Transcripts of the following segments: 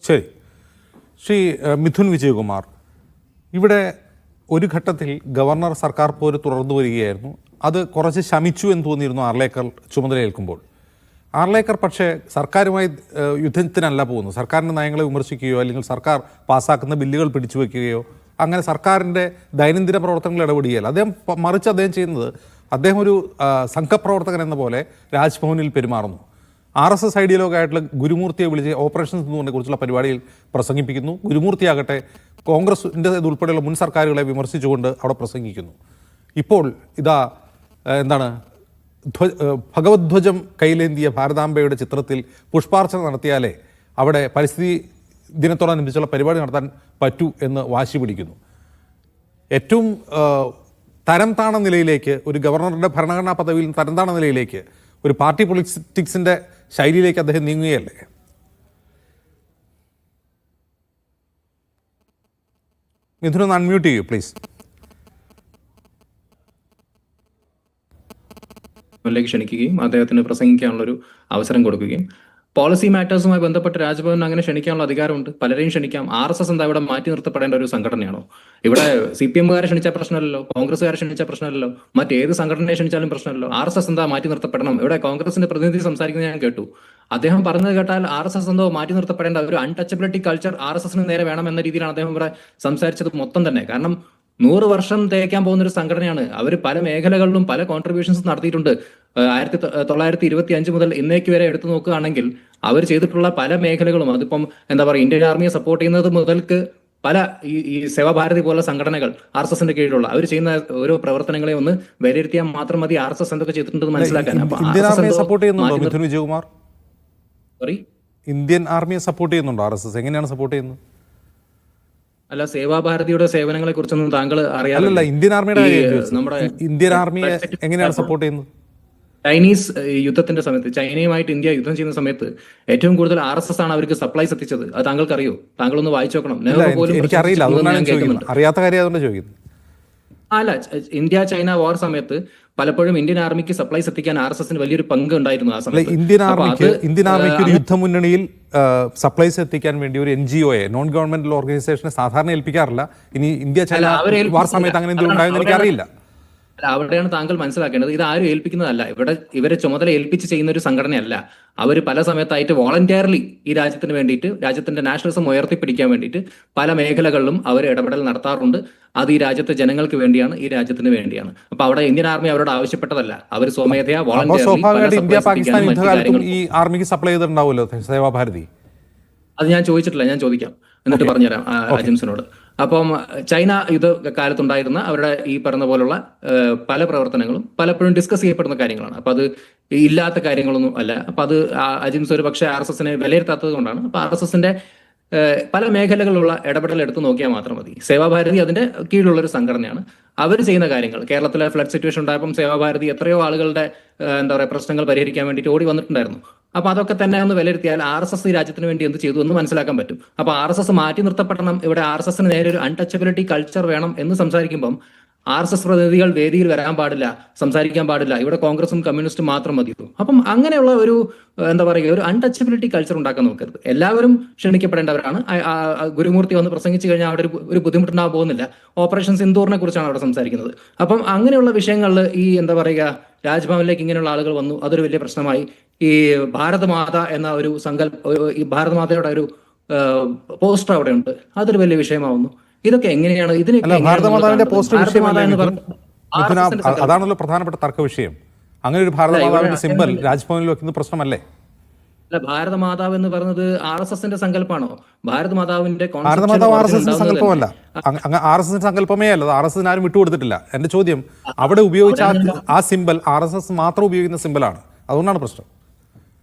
ശരി. ശ്രീ മിഥുൻ വിജയകുമാർ, ഇവിടെ ഒരു ഘട്ടത്തിൽ ഗവർണർ സർക്കാർ പോര് തുടർന്നു വരികയായിരുന്നു. അത് കുറച്ച് ശമിച്ചു എന്ന് തോന്നിയിരുന്നു ആർലേക്കർ ചുമതലയേൽക്കുമ്പോൾ. ആർലേക്കർ പക്ഷേ സർക്കാരുമായി യുദ്ധത്തിനല്ല പോകുന്നത്. സർക്കാരിൻ്റെ നയങ്ങളെ വിമർശിക്കുകയോ അല്ലെങ്കിൽ സർക്കാർ പാസ്സാക്കുന്ന ബില്ലുകൾ പിടിച്ചു വയ്ക്കുകയോ അങ്ങനെ സർക്കാരിൻ്റെ ദൈനംദിന പ്രവർത്തനങ്ങൾ ഇടപെടുകയല്ല. മറിച്ച് അദ്ദേഹം ചെയ്യുന്നത്, അദ്ദേഹം ഒരു സംഘപ്രവർത്തകൻ എന്ന പോലെ രാജ്ഭവനിൽ പെരുമാറുന്നു. RSS ഐഡിയോളോഗായിട്ടുള്ള ഗുരുമൂർത്തിയെ വിളിച്ച് ഓപ്പറേഷൻ സിന്ദൂറിനെ കുറിച്ചുള്ള പരിപാടിയിൽ പ്രസംഗിപ്പിക്കുന്നു. ഗുരുമൂർത്തിയാകട്ടെ കോൺഗ്രസിൻ്റെ ഉൾപ്പെടെയുള്ള മുൻ സർക്കാരുകളെ വിമർശിച്ചുകൊണ്ട് അവിടെ പ്രസംഗിക്കുന്നു. ഇപ്പോൾ ഇതാ എന്താണ്, ഭഗവദ്ധ്വജം കൈലേന്തിയ ഭാരതാംബയുടെ ചിത്രത്തിൽ പുഷ്പാർച്ചന നടത്തിയാലേ അവിടെ പരിസ്ഥിതി ദിനത്തോടനുബന്ധിച്ചുള്ള പരിപാടി നടത്താൻ പറ്റൂ എന്ന് വാശി പിടിക്കുന്നു. ഏറ്റവും തരം താണ നിലയിലേക്ക്, ഒരു ഗവർണറുടെ ഭരണഘടനാ പദവിയിൽ തരം താണ നിലയിലേക്ക്, ഒരു പാർട്ടി പൊളിറ്റിക്സിൻ്റെ ശൈലിയിലേക്ക് അദ്ദേഹം നീങ്ങുകയല്ലേ? മിഥുനൊന്ന് അൺമ്യൂട്ട് ചെയ്യൂ പ്ലീസ്. ക്ഷണിക്കുകയും അദ്ദേഹത്തിന് പ്രസംഗിക്കാനുള്ളൊരു അവസരം കൊടുക്കുകയും പോളിസി മാറ്റേഴ്സുമായി ബന്ധപ്പെട്ട് രാജ്ഭവൻ അങ്ങനെ ക്ഷണിക്കാനുള്ള അധികാരമുണ്ട്. പലരെയും ക്ഷണിക്കാം. RSS എന്താ ഇവിടെ മാറ്റി നിർത്തപ്പെടേണ്ട ഒരു സംഘടനയാണോ? ഇവിടെ CPM-കാരെ ക്ഷണിച്ച പ്രശ്നമല്ലല്ലോ, കോൺഗ്രസ്സുകാരെ ക്ഷണിച്ച പ്രശ്നമല്ലല്ലോ, മറ്റേത് സംഘടനയെ ക്ഷണിച്ചാലും പ്രശ്നമല്ലോ. RSS എന്താ മാറ്റി നിർത്തപ്പെടണം? ഇവിടെ കോൺഗ്രസിന്റെ പ്രതിനിധി സംസാരിക്കുന്നത് ഞാൻ കേട്ടു. അദ്ദേഹം പറഞ്ഞത് കേട്ടാൽ RSS എന്തോ മാറ്റി നിർത്തപ്പെടേണ്ട ഒരു അൺടച്ചബിലിറ്റി കൾച്ചർ RSS-ന് നേരെ വേണം എന്ന രീതിയിലാണ് അദ്ദേഹം ഇവിടെ സംസാരിച്ചത് മൊത്തം തന്നെ. കാരണം 100 വർഷം തേക്കാൻ പോകുന്ന ഒരു സംഘടനയാണ്. അവർ പല മേഖലകളിലും പല കോൺട്രിബ്യൂഷൻസ് നടത്തിയിട്ടുണ്ട്. 1925 മുതൽ ഇന്നേക്ക് വരെ എടുത്തു നോക്കുകയാണെങ്കിൽ അവർ ചെയ്തിട്ടുള്ള പല മേഖലകളും, അതിപ്പം എന്താ പറയുക, ഇന്ത്യൻ ആർമിയെ സപ്പോർട്ട് ചെയ്യുന്നത് മുതൽക്ക് പല ഈ സേവാഭാരതി പോലുള്ള സംഘടനകൾ RSS-ന്റെ കീഴിലുള്ള അവർ ചെയ്യുന്ന ഓരോ പ്രവർത്തനങ്ങളെ ഒന്ന് വിലയിരുത്തിയാൽ മാത്രം മതി RSS എന്തൊക്കെ ചെയ്തിട്ടുണ്ടെന്ന് മനസ്സിലാക്കാൻ. ഇന്ത്യൻ ആർമിയെ സപ്പോർട്ട് ചെയ്യുന്നുണ്ടോ മിഥുൻ വിജയകുമാർ? സോറി, ഇന്ത്യൻ ആർമിയെ സപ്പോർട്ട് ചെയ്യുന്നുണ്ടോ RSS? എങ്ങനെയാണ് സപ്പോർട്ട് ചെയ്യുന്നത്? അല്ല, സേവാഭാരതിയുടെ സേവനങ്ങളെ കുറിച്ചൊന്നും താങ്കൾ അറിയാമല്ലോ. ഇന്ത്യൻ ആർമിയുടെ നമ്മുടെ ഇന്ത്യൻ ആർമിയെ എങ്ങനെയാണ് സപ്പോർട്ട് ചെയ്യുന്നത്? ചൈനീസ് യുദ്ധത്തിന്റെ സമയത്ത്, ചൈനയുമായിട്ട് ഇന്ത്യ യുദ്ധം ചെയ്യുന്ന സമയത്ത് ഏറ്റവും കൂടുതൽ RSS ആണ് അവർക്ക് സപ്ലൈസ് എത്തിച്ചത്. അത് താങ്കൾക്ക് അറിയോ? താങ്കളൊന്ന് വായിച്ചു നോക്കണം. എനിക്കറിയില്ല, അറിയാത്ത കാര്യം അതുകൊണ്ട് ചോദിക്കുന്നു. അല്ല, ഇന്ത്യ ചൈന വാർ സമയത്ത് പലപ്പോഴും ഇന്ത്യൻ ആർമിക്ക് സപ്ലൈസ് എത്തിക്കാൻ RSS-ന് വലിയൊരു പങ്ക് ഉണ്ടായിരുന്നു ആ സമയത്ത്. ഇന്ത്യൻ ആർമിക്ക് ഒരു യുദ്ധമുന്നണിയിൽ സപ്ലൈസ് എത്തിക്കാൻ വേണ്ടി ഒരു NGO-യെ, നോൺ ഗവൺമെന്റൽ ഓർഗനൈസേഷനെ സാധാരണ ഏൽപ്പിക്കാറില്ല. ഇനി ഇന്ത്യ ചൈന വാർ സമയത്ത് അങ്ങനെ എന്തെങ്കിലും ഉണ്ടായെന്ന് എനിക്കറിയില്ല. അല്ല, അവിടെയാണ് താങ്കൾ മനസ്സിലാക്കേണ്ടത്. ഇത് ആരും ഏൽപ്പിക്കുന്നതല്ല. ഇവരെ ചുമതല ഏൽപ്പിച്ച് ചെയ്യുന്ന ഒരു സംഘടനയല്ല. അവർ പല സമയത്തായിട്ട് വോളണ്ടിയർലി ഈ രാജ്യത്തിന് വേണ്ടിയിട്ട്, രാജ്യത്തിന്റെ നാഷണലിസം ഉയർത്തിപ്പിടിക്കാൻ വേണ്ടിയിട്ട് പല മേഖലകളിലും അവർ ഇടപെടൽ നടത്താറുണ്ട്. അത് ഈ രാജ്യത്തെ ജനങ്ങൾക്ക് വേണ്ടിയാണ്, ഈ രാജ്യത്തിന് വേണ്ടിയാണ്. അപ്പൊ അവിടെ ഇന്ത്യൻ ആർമി അവരോട് ആവശ്യപ്പെട്ടതല്ല. അവർ സ്വമേധയാ ഇന്ത്യ പാകിസ്ഥാൻ യുദ്ധകാലത്തും ഈ ആർമിക്ക് സപ്ലൈ ചെയ്തിട്ടുണ്ടാവുമല്ലോ സേവാഭാരതി. അത് ഞാൻ ചോദിച്ചിട്ടില്ല, ഞാൻ ചോദിക്കാം, എന്നിട്ട് പറഞ്ഞുതരാം അജിംസിനോട്. അപ്പം ചൈന യുദ്ധ കാലത്തുണ്ടായിരുന്ന അവരുടെ ഈ പറഞ്ഞ പോലുള്ള പല പ്രവർത്തനങ്ങളും പലപ്പോഴും ഡിസ്കസ് ചെയ്യപ്പെടുന്ന കാര്യങ്ങളാണ്. അപ്പൊ അത് ഇല്ലാത്ത കാര്യങ്ങളൊന്നും അല്ല. അപ്പൊ അത് അജിംസ് ഒരു പക്ഷേ RSS-നെ വിലയിരുത്താത്തത് കൊണ്ടാണ്. അപ്പൊ RSS-ന്റെ പല മേഖലകളിലുള്ള ഇടപെടൽ എടുത്ത് നോക്കിയാൽ മാത്രം മതി. സേവാഭാരതി അതിന്റെ കീഴിലുള്ള ഒരു സംഘടനയാണ്. അവർ ചെയ്യുന്ന കാര്യങ്ങൾ, കേരളത്തിലെ ഫ്ലഡ് സിറ്റുവേഷൻ ഉണ്ടായപ്പം സേവാഭാരതി എത്രയോ ആളുകളുടെ എന്താ പറയുക പ്രശ്നങ്ങൾ പരിഹരിക്കാൻ വേണ്ടിയിട്ട് ഓടി വന്നിട്ടുണ്ടായിരുന്നു. അപ്പൊ അതൊക്കെ തന്നെ ഒന്ന് വിലയിരുത്തിയാൽ RSS ഈ രാജ്യത്തിന് വേണ്ടി എന്ത് ചെയ്തു എന്ന് മനസ്സിലാക്കാൻ പറ്റും. അപ്പൊ RSS മാറ്റി നിർത്തപ്പെടണം, ഇവിടെ RSS-ന് നേരെ ഒരു അൺടച്ചബിലിറ്റി കൾച്ചർ വേണം എന്ന് സംസാരിക്കുമ്പം RSS പ്രതിനിധികൾ വേദിയിൽ വരാൻ പാടില്ല, സംസാരിക്കാൻ പാടില്ല, ഇവിടെ കോൺഗ്രസും കമ്മ്യൂണിസ്റ്റും മാത്രം മതിയോ? അപ്പം അങ്ങനെയുള്ള ഒരു എന്താ പറയുക, ഒരു അൺടച്ചബിലിറ്റി കൾച്ചർ ഉണ്ടാക്കാൻ നോക്കരുത്. എല്ലാവരും ക്ഷണിക്കപ്പെടേണ്ടവരാണ്. ഗുരുമൂർത്തി വന്ന് പ്രസംഗിച്ചു കഴിഞ്ഞാൽ അവിടെ ഒരു ബുദ്ധിമുട്ടുണ്ടാകാൻ പോകുന്നില്ല. ഓപ്പറേഷൻ സിന്ദൂറിനെ കുറിച്ചാണ് അവിടെ സംസാരിക്കുന്നത്. അപ്പം അങ്ങനെയുള്ള വിഷയങ്ങളിൽ ഈ എന്താ പറയുക, രാജ്ഭവനിലേക്ക് ഇങ്ങനെയുള്ള ആളുകൾ വന്നു, അതൊരു വലിയ പ്രശ്നമായി. ഈ ഭാരതമാത എന്ന ഒരു ഈ ഭാരതമാതയുടെ ഒരു പോസ്റ്റർ അവിടെ ഉണ്ട്, അതൊരു വലിയ വിഷയമാവുന്നു. ഇതൊക്കെ എങ്ങനെയാണ് അതാണല്ലോ പ്രധാനപ്പെട്ട തർക്ക വിഷയം. അങ്ങനെ ഒരു ഭാരതമാതാവിന്റെ സിംബൽ രാജ്ഭവനിൽ വെക്കുന്ന പ്രശ്നമല്ലേ? അല്ല, ഭാരതമാതാവ് എന്ന് പറയുന്നത് RSS-ന്റെ സങ്കല്പമാണോ? ഭാരതമാതാവിന്റെ സങ്കല്പമല്ല, RSS സങ്കല്പമേ അല്ല. RSS ആരും വിട്ടുകൊടുത്തിട്ടില്ല. എന്റെ ചോദ്യം, അവിടെ ഉപയോഗിച്ച ആ സിംബൽ RSS മാത്രം ഉപയോഗിക്കുന്ന സിംബലാണ്, അതുകൊണ്ടാണ് പ്രശ്നം.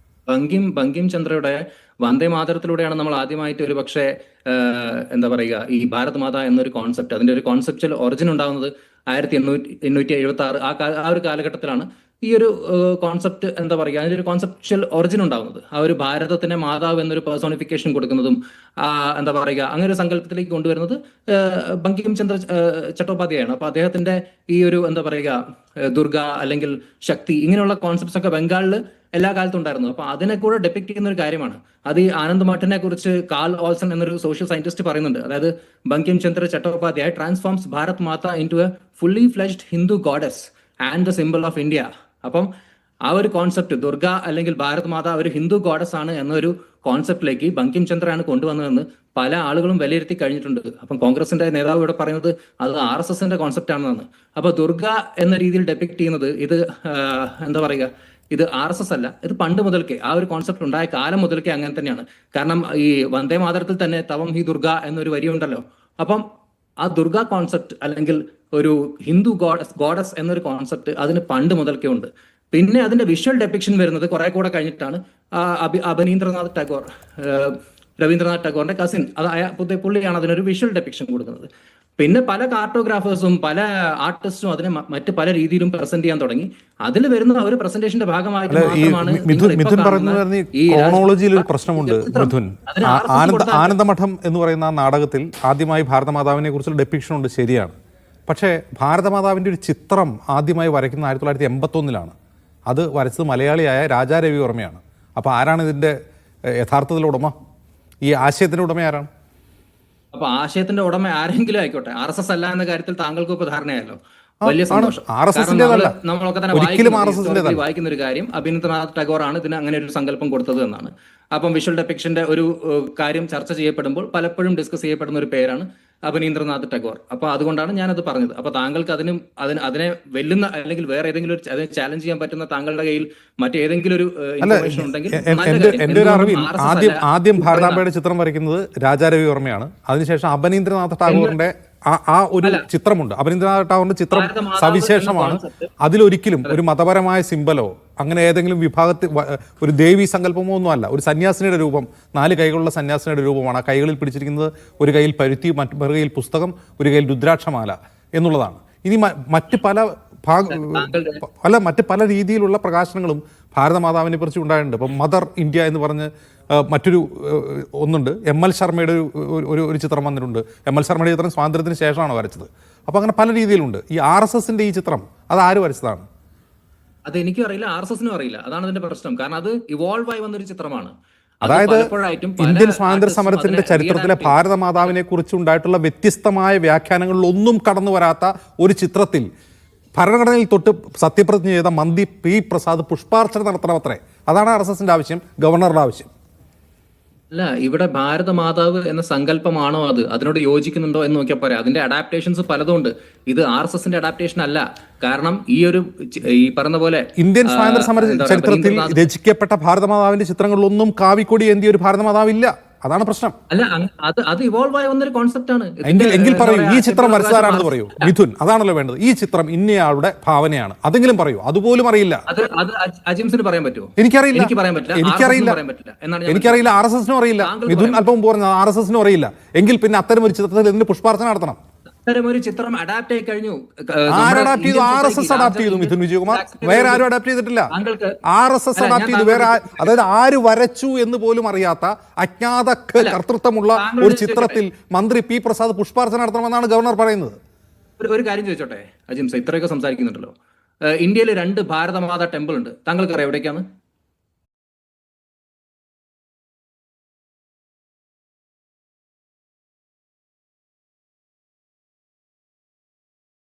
ബങ്കിം ചന്ദ്രയുടെ വന്ദേ മാതരത്തിലൂടെയാണ് നമ്മൾ ആദ്യമായിട്ട് ഒരു പക്ഷേ എന്താ പറയുക, ഈ ഭാരത് മാത എന്നൊരു കോൺസെപ്റ്റ്, അതിന്റെ ഒരു കോൺസെപ്റ്റൽ ഒറിജിൻ ഉണ്ടാകുന്നത് 1876 ആ ഒരു കാലഘട്ടത്തിലാണ് ഈ ഒരു കോൺസെപ്റ്റ് എന്താ പറയുക, അതിന്റെ ഒരു കോൺസെപ്ച്വൽ ഒറിജിൻ ഉണ്ടാകുന്നത്. ആ ഒരു ഭാരതത്തിന്റെ മാതാവ് എന്നൊരു പേഴ്സോണിഫിക്കേഷൻ കൊടുക്കുന്നതും എന്താ പറയുക അങ്ങനെ ഒരു സങ്കല്പത്തിലേക്ക് കൊണ്ടുവരുന്നത് ബങ്കിം ചന്ദ്ര ചട്ടോപാധ്യായാണ്. അപ്പൊ അദ്ദേഹത്തിന്റെ ഈ ഒരു എന്താ പറയുക ദുർഗ അല്ലെങ്കിൽ ശക്തി ഇങ്ങനെയുള്ള കോൺസെപ്റ്റ്സ് ഒക്കെ ബംഗാളിൽ എല്ലാ കാലത്തും ഉണ്ടായിരുന്നു. അപ്പൊ അതിനെ കൂടെ ഡെപ്പിക്ട് ചെയ്യുന്ന ഒരു കാര്യമാണ്. അത് ഈ ആനന്ദ് മഠനെ കുറിച്ച് കാൾ ഓൾസൺ എന്നൊരു സോഷ്യൽ സയന്റിസ്റ്റ് പറയുന്നുണ്ട്. അതായത് Bankim Chandra Chattopadhyay transforms Bharat Mata into a fully fleshed Hindu goddess and the symbol of India. അപ്പം ആ ഒരു കോൺസെപ്റ്റ് ദുർഗ അല്ലെങ്കിൽ ഭാരത് മാത ഒരു ഹിന്ദു ഗോഡസ് ആണ് എന്നൊരു കോൺസെപ്റ്റിലേക്ക് ബങ്കിം ചന്ദ്രയാണ് കൊണ്ടുവന്നതെന്ന് പല ആളുകളും വിലയിരുത്തി കഴിഞ്ഞിട്ടുണ്ട്. അപ്പം കോൺഗ്രസിന്റെ നേതാവ് ഇവിടെ പറയുന്നത് അത് RSSന്റെ കോൺസെപ്റ്റ് ആണെന്നാണ്. അപ്പൊ ദുർഗ എന്ന രീതിയിൽ ഡെപ്പിക്ട് ചെയ്യുന്നത് ഇത് എന്താ പറയുക, ഇത് RSS അല്ല, ഇത് പണ്ട് മുതൽക്കേ ആ ഒരു കോൺസെപ്റ്റ് ഉണ്ടായ കാലം മുതൽക്കേ അങ്ങനെ തന്നെയാണ്. കാരണം ഈ വന്ദേ മാതരത്തിൽ തന്നെ തവം ഹി ദുർഗ എന്നൊരു വരിയുണ്ടല്ലോ. അപ്പം ആ ദുർഗ കോൺസെപ്റ്റ് അല്ലെങ്കിൽ ഒരു ഹിന്ദു ഗോഡസ് എന്നൊരു കോൺസെപ്റ്റ് അതിന് പണ്ട് മുതൽക്കേ ഉണ്ട്. പിന്നെ അതിന്റെ വിഷ്വൽ ഡെപ്പിക്ഷൻ വരുന്നത് കുറെ കൂടെ കഴിഞ്ഞിട്ടാണ്. അബനീന്ദ്രനാഥ് ടാഗോർ, രവീന്ദ്രനാഥ് ടാഗോറിന്റെ കസിൻ അതായ പുള്ളിയാണ് അതിനൊരു വിഷ്വൽ ഡെപ്പിക്ഷൻ കൊടുക്കുന്നത്. പിന്നെ പല കാർട്ടോഗ്രാഫേഴ്സും പല ആർട്ടിസ്റ്റും അതിനെ മറ്റ് പല രീതിയിലും പ്രസന്റ് ചെയ്യാൻ തുടങ്ങി. അതിൽ വരുന്ന ഒരു പ്രസന്റേഷന്റെ ഭാഗമായിട്ട് മാത്രമാണ് മിഥുൻ പറഞ്ഞു. ഈ ക്രോണോളജിയിൽ ഒരു പ്രശ്നമുണ്ട് മിഥുൻ. ആനന്ദമഠം എന്ന് പറയുന്ന നാടകത്തിൽ ആദ്യമായി ഭാരതമാതാവിനെ കുറിച്ചുള്ള ഡെപ്പിക്ഷൻ ഉണ്ട്, ശരിയാണ്. പക്ഷേ ഭാരതമാതാവിൻ്റെ ഒരു ചിത്രം ആദ്യമായി വരയ്ക്കുന്നത് 1981 അത് വരച്ചത് മലയാളിയായ രാജാ രവിവർമ്മയാണ്. അപ്പോൾ ആരാണ് ഇതിൻ്റെ യഥാർത്ഥത്തിലുള്ള ഉടമ? ഈ ആശയത്തിൻ്റെ ഉടമ ആരാണ്? അപ്പൊ ആശയത്തിന്റെ ഉടമ ആരെങ്കിലും ആയിക്കോട്ടെ, RSS അല്ല എന്ന കാര്യത്തിൽ താങ്കൾക്ക് ഇപ്പൊ ധാരണയല്ലോ. വലിയ സന്തോഷം. നമ്മളൊക്കെ തന്നെ വായിക്കുന്ന ഒരു കാര്യം അബിനീന്ദ്രനാഥ് ടാഗോർ ആണ് ഇതിന് അങ്ങനെ ഒരു സങ്കല്പം കൊടുത്തത് എന്നാണ്. അപ്പം വിഷ്വൽ ഡെപ്പിക്ഷന്റെ ഒരു കാര്യം ചർച്ച ചെയ്യപ്പെടുമ്പോൾ പലപ്പോഴും ഡിസ്കസ് ചെയ്യപ്പെടുന്ന ഒരു പേരാണ് അബിനീന്ദ്രനാഥ് ടാഗോർ. അപ്പൊ അതുകൊണ്ടാണ് ഞാനത് പറഞ്ഞത്. അപ്പൊ താങ്കൾക്ക് അതിനെ വെല്ലുന്ന അല്ലെങ്കിൽ വേറെ ഏതെങ്കിലും ഒരു അതിനെ ചാലഞ്ച് ചെയ്യാൻ പറ്റുന്ന താങ്കളുടെ കയ്യിൽ മറ്റേതെങ്കിലും ഒരു ഇൻഫർമേഷൻ ഉണ്ടെങ്കിൽ എന്റെ ഒരു അറിവിൽ ആദ്യം ഭാരതാംബയുടെ ചിത്രം വരയ്ക്കുന്നത് രാജാ രവിവർമ്മയാണ്. അതിനുശേഷം അബനീന്ദ്രനാഥ് ടാഗോറിന്റെ ആ ഒരു ചിത്രമുണ്ട്. അബനീന്ദ്രനാഥ് ടാഗോറിന്റെ ചിത്രം സവിശേഷമാണ്. അതിലൊരിക്കലും ഒരു മതപരമായ സിംബലോ അങ്ങനെ ഏതെങ്കിലും വിഭാഗത്തിൽ ഒരു ദേവീ സങ്കല്പമോ ഒന്നും അല്ല. ഒരു സന്യാസിനിയുടെ രൂപം, 4 കൈകളുള്ള സന്യാസിനിയുടെ രൂപമാണ്. ആ കൈകളിൽ പിടിച്ചിരിക്കുന്നത് ഒരു കയ്യിൽ പരുത്തി, മറു കയ്യിൽ പുസ്തകം, ഒരു കയ്യിൽ രുദ്രാക്ഷമാല എന്നുള്ളതാണ്. ഇനി മറ്റ് പല രീതിയിലുള്ള പ്രകാശനങ്ങളും ഭാരതമാതാവിനെ കുറിച്ച് ഉണ്ടായിട്ടുണ്ട്. ഇപ്പം മദർ ഇന്ത്യ എന്ന് പറഞ്ഞ് മറ്റൊരു ഒന്നുണ്ട്. ML ശർമ്മയുടെ ഒരു ചിത്രം വന്നിട്ടുണ്ട്. ML ശർമ്മയുടെ ചിത്രം സ്വാതന്ത്ര്യത്തിന് ശേഷമാണ് വരച്ചത്. അപ്പോൾ അങ്ങനെ പല രീതിയിലുണ്ട്. ഈ RSSന്റെ ഈ ചിത്രം അത് ആര് വരച്ചതാണ്? അത് എനിക്കും അറിയില്ല, RSSനും അറിയില്ല. അതാണ് അതിന്റെ പ്രശ്നം. കാരണം അത് ഇവോൾവ് ആയി വന്നൊരു ചിത്രമാണ്. അതായത് ഇന്ത്യൻ സ്വാതന്ത്ര്യ സമരത്തിന്റെ ചരിത്രത്തിലെ ഭാരതമാതാവിനെ കുറിച്ച് ഉണ്ടായിട്ടുള്ള വ്യത്യസ്തമായ വ്യാഖ്യാനങ്ങളിൽ ഒന്നും കടന്നു വരാത്ത ഒരു ചിത്രത്തിൽ ഭരണഘടനയിൽ തൊട്ട് സത്യപ്രതിജ്ഞ ചെയ്ത മന്ത്രി P പ്രസാദ് പുഷ്പാർച്ചന നടത്തണമത്രേ. അതാണ് RSSന്റെ ആവശ്യം, ഗവർണറുടെ ആവശ്യം. അല്ല, ഇവിടെ ഭാരതമാതാവ് എന്ന സങ്കല്പമാണോ അതിനോട് യോജിക്കുന്നുണ്ടോ എന്ന് നോക്കിയാൽ പോരാ. അതിന്റെ അഡാപ്റ്റേഷൻസ് പലതും ഉണ്ട്. ഇത് RSSന്റെ അഡാപ്റ്റേഷൻ അല്ല. കാരണം ഈ പറഞ്ഞ പോലെ ഇന്ത്യൻ സ്വാതന്ത്ര്യ സമര ചരിത്രത്തിൽ രചിക്കപ്പെട്ട ഭാരതമാതാവിന്റെ ചിത്രങ്ങളിലൊന്നും കാവിക്കൊടി എന്തിയ ഒരു ഭാരതമാതാവില്ല. അതാണ് പ്രശ്നം. അല്ല, അത് ഇവോൾവ് ആയ വന്നൊരു കോൺസെപ്റ്റ് ആണ്. എങ്കിൽ പറയൂ, ഈ ചിത്രം വരച്ചതാരാണെന്ന് പറയൂ മിഥുൻ. അതാണല്ലോ വേണ്ടത്. ഈ ചിത്രം ഇന്നയാളുടെ ഭാവനയാണ്, അതെങ്കിലും പറയൂ. അതുപോലും അറിയില്ല. അജിംസിന് പറയാൻ പറ്റുമോ? എനിക്കറിയില്ല. RSSനും അറിയില്ല. മിഥുൻ അല്പം പറഞ്ഞ RSSനും അറിയില്ല. എങ്കിൽ പിന്നെ അത്തരം ഒരു ചിത്രത്തിൽ ഇതിന് പുഷ്പാർച്ചന നടത്തണം. ഒരു ചിത്രം അഡാപ്റ്റ് ആയി കഴിഞ്ഞു. RSS അഡാപ്റ്റ് ചെയ്തു മിഥുൻ വിജയകുമാർ. വേറെ ആരും അഡാപ്റ്റ് ചെയ്തിട്ടില്ല. RSS അഡാപ്റ്റ് ചെയ്തു. വേറെ അതായത് ആര് വരച്ചു എന്ന് പോലും അറിയാത്ത അജ്ഞാത കർത്തൃത്വമുള്ള ഒരു ചിത്രത്തിൽ മന്ത്രി P പ്രസാദ് പുഷ്പാർച്ചന നടത്തണമെന്നാണ് ഗവർണർ പറയുന്നത്. ഒരു കാര്യം ചോദിച്ചോട്ടെ അജിംസ, ഇത്രയൊക്കെ സംസാരിക്കുന്നുണ്ടല്ലോ. ഇന്ത്യയിൽ 2 ഭാരതമാതാ ടെമ്പിൾ ഉണ്ട്. താങ്കൾക്ക് അറിയാം എവിടേക്കാണ്?